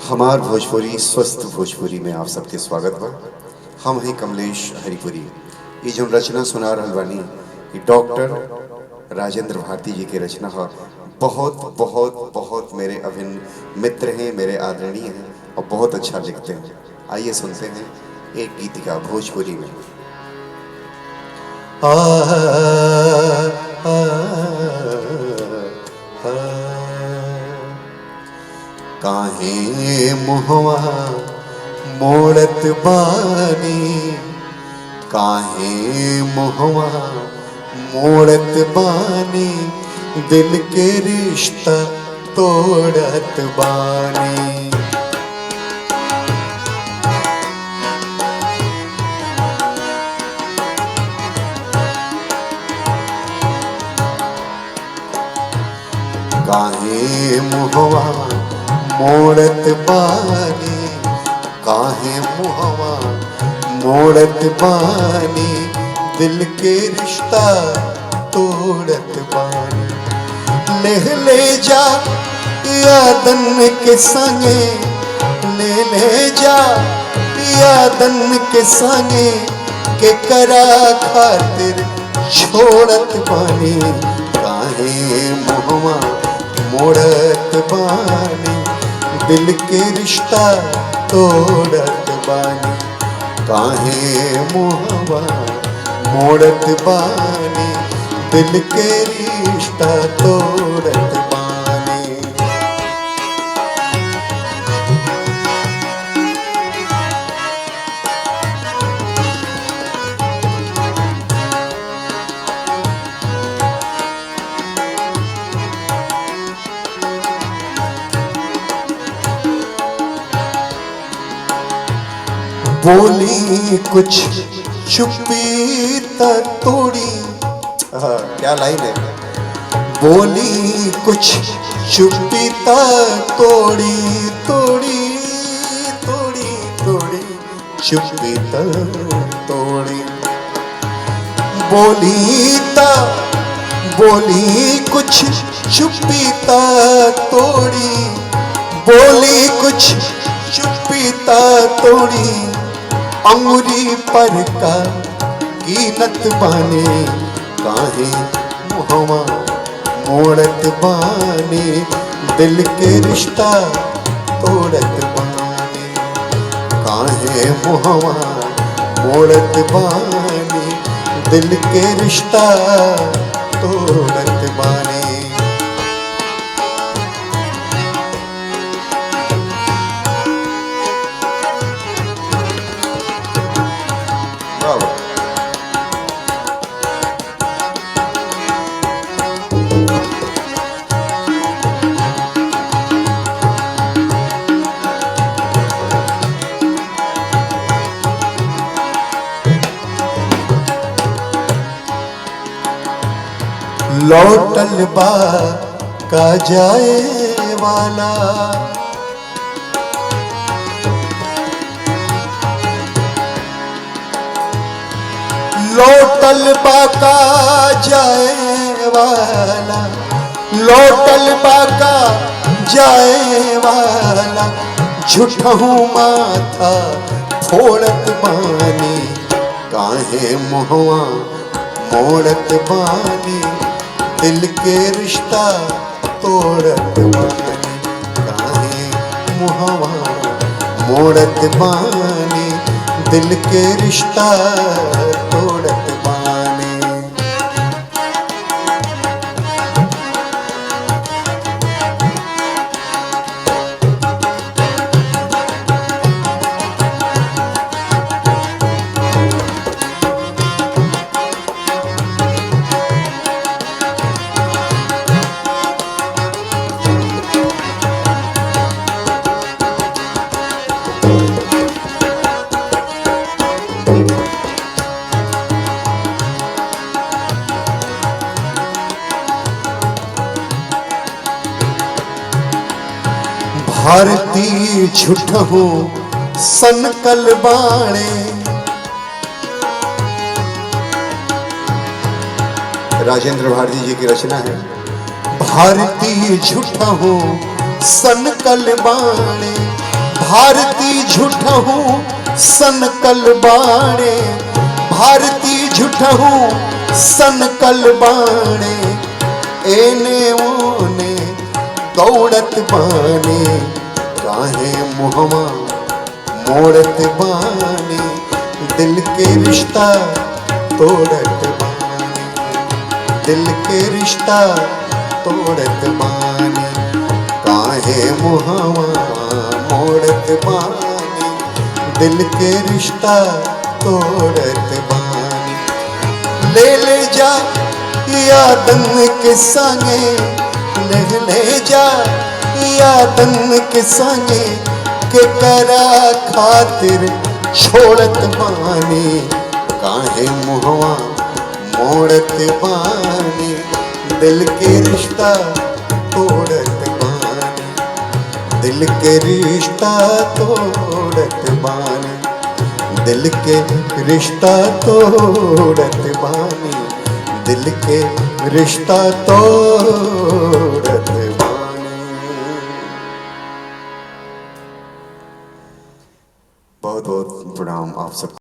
हमार भोजपुरी स्वस्थ भोजपुरी में आप सबके स्वागत बा। हम हैं कमलेश हरिपुरी। ये जो रचना सुना रहल बानी ये डॉक्टर राजेंद्र भारती जी की रचना है। बहुत बहुत बहुत मेरे अभिन्न मित्र हैं, मेरे आदरणीय हैं और बहुत अच्छा लिखते हैं। आइए सुनते हैं एक गीतिका भोजपुरी में। आ, आ, आ, काहे मुहवा मोड़त बानी, काहे मुहवा मोड़त बानी, दिल के रिश्ता तोड़त बानी। काहे मुहवा मोड़त बानी, काहे मुहवा मोड़त बानी, दिल के रिश्ता तोड़त बानी। ले जा यादन के संगे, ले जा यादन के संगे, के करा खातिर छोड़त बानी। काहे मुहवा मोड़त बानी, दिल के रिश्ता तोड़त बानी। काहे मुहवा मोड़त बानी, दिल के रिश्ता तोड़त बानी। बोली कुछ चुप्पी तोड़ी, क्या लाइन है। बोली कुछ चुप्पी तोड़ी, तोड़ी तोड़ी तोड़ी चुप्पी तोड़ी। बोली कुछ चुप्पी तोड़ी, बोली कुछ चुप्पी तोड़ी। अंगुरी पर का कीनत बाने, काहे मुहवा मोड़त बाने, दिल के रिश्ता तोड़त बाने। काहे मुहवा मोड़त बाने, दिल के रिश्ता तोड़त बाने। लौटल बा का जाए वाला, लौटल बा का जाए वाला, लौटल बा का जाए वाला। झूठहू माथा फोड़त बानी, काहे मुहवा मोड़त बानी, दिल के रिश्ता तोड़त बानी। काहे मुहवा मोड़त बानी, दिल के रिश्ता तोड़त बानी। भारती झूठहू सनकल बाणे, राजेंद्र भारती जी की रचना है। भारती झूठहू सनकल बाणे, भारती झूठहूँ सनकल बाणे, भारती झूठहूँ सनकल बाणे, एने ओने दौड़त बाने, काहे मुहवा मोड़त बाने, दिल के रिश्ता तोड़त बाने, दिल के रिश्ता तोड़त बाने, काहे मुहवा मोड़त बाने, दिल के रिश्ता तोड़त बाने। ले जा यादन के संगे, ले जा यादन के संगे, के करा खातिर छोड़त बानी, काहे मुहवा मोड़त बानी, दिल के रिश्ता तोड़त बानी, दिल के रिश्ता तोड़त बानी, दिल के रिश्ता तोड़त बानी, दिल के रिश्ता तोड़त बानी। बहुत बहुत प्रणाम आप सब।